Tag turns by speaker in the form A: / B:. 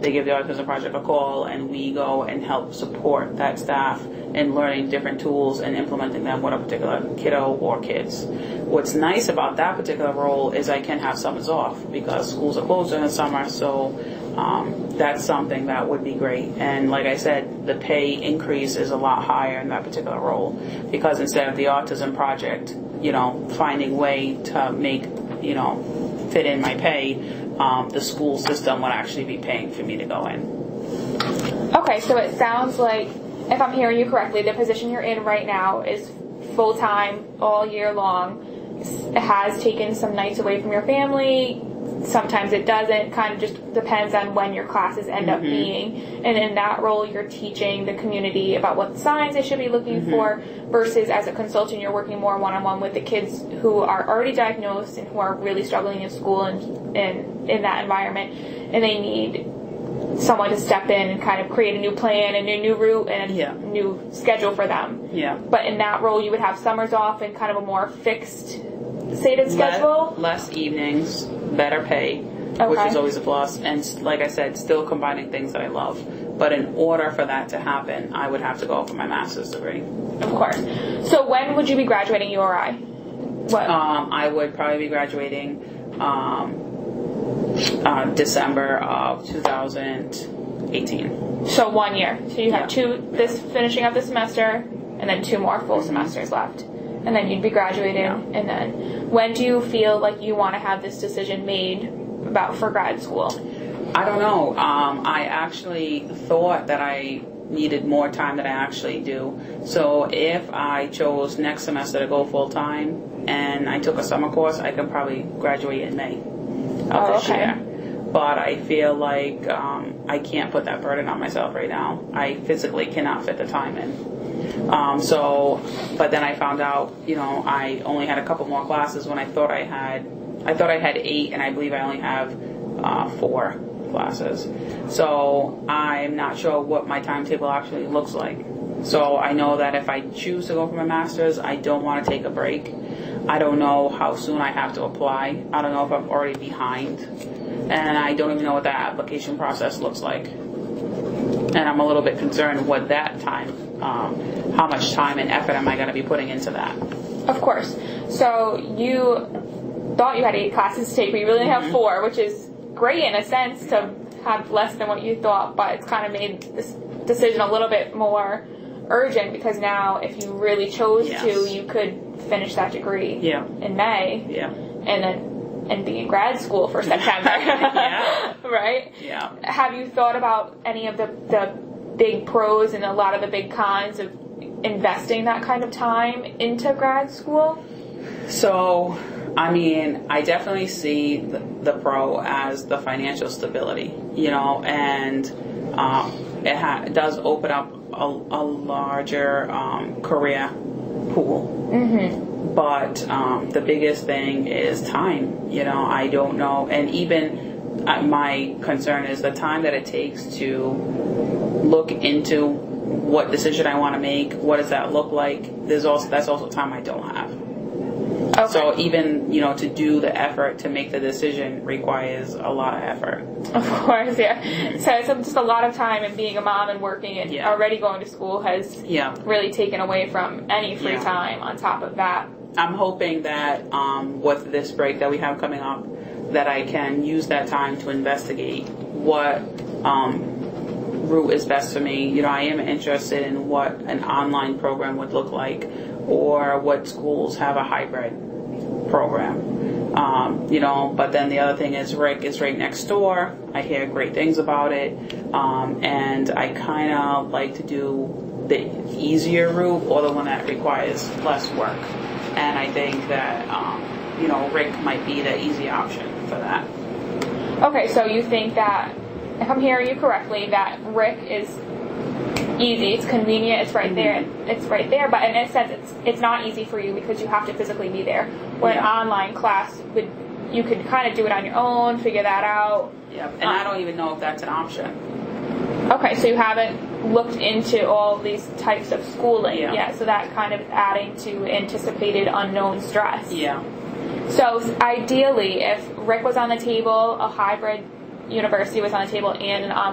A: they give the Autism Project a call, and we go and help support that staff in learning different tools and implementing them with a particular kiddo or kids. What's nice about that particular role is I can have summers off because schools are closed in the summer, so that's something that would be great. And like I said, the pay increase is a lot higher in that particular role because instead of the Autism Project, finding way to make, fit in my pay, the school system would actually be paying for me to go in.
B: Okay, so it sounds like, if I'm hearing you correctly, the position you're in right now is full-time all year long. It has taken some nights away from your family. Sometimes it doesn't. Kind of just depends on when your classes end up being. And in that role, you're teaching the community about what signs they should be looking for, versus as a consultant, you're working more one-on-one with the kids who are already diagnosed and who are really struggling in school and in that environment, and they need someone to step in and kind of create a new plan and a new route and a new schedule for them.
A: Yeah.
B: But in that role, you would have summers off and kind of a more fixed, stated schedule?
A: Less evenings, better pay, which is always a plus. And like I said, still combining things that I love. But in order for that to happen, I would have to go for my master's degree.
B: Of course. So when would you be graduating URI? What?
A: I would probably be graduating December of 2018.
B: So 1 year. So you have finishing up the semester, and then 2 more full semesters left. And then you'd be graduating.
A: Yeah.
B: And then when do you feel like you want to have this decision made for grad school?
A: I don't know. I actually thought that I needed more time than I actually do. So if I chose next semester to go full time and I took a summer course, I could probably graduate in May of this year. But I feel like I can't put that burden on myself right now. I physically cannot fit the time in. But then I found out, I only had a couple more classes when I thought I had 8, and I believe I only have 4 classes. So I'm not sure what my timetable actually looks like. So I know that if I choose to go for my master's, I don't want to take a break. I don't know how soon I have to apply. I don't know if I'm already behind. And I don't even know what that application process looks like. And I'm a little bit concerned with that time. How much time and effort am I going to be putting into that?
B: Of course. So you thought you had 8 classes to take, but you really only have 4, which is great in a sense to have less than what you thought, but it's kind of made this decision a little bit more urgent because now if you really chose to, you could finish that degree in May and be in grad school for September. Right?
A: Yeah.
B: Have you thought about any of the big pros and a lot of the big cons of investing that kind of time into grad school?
A: So, I definitely see the pro as the financial stability, and it does open up a larger career pool. But the biggest thing is time. I don't know, and even my concern is the time that it takes to look into what decision I want to make. What does that look like? That's also time I don't have. Okay. So even, to do the effort to make the decision requires a lot of effort.
B: Of course, So it's just a lot of time, and being a mom and working and already going to school has really taken away from any free time on top of that.
A: I'm hoping that with this break that we have coming up, that I can use that time to investigate what route is best for me. I am interested in what an online program would look like, or what schools have a hybrid program. But then the other thing is Rick is right next door. I hear great things about it, and I kind of like to do the easier route or the one that requires less work. And I think that Rick might be the easy option for that.
B: Okay, so you think that, if I'm hearing you correctly, that Rick is easy, it's convenient, it's right there, but in a sense it's not easy for you because you have to physically be there. Where an online class you could kind of do it on your own, figure that out.
A: And I don't even know if that's an option.
B: Okay, so you haven't looked into all these types of schooling yet, so that kind of adding to anticipated unknown stress. So ideally, if Rick was on the table, a hybrid university was on the table, and an online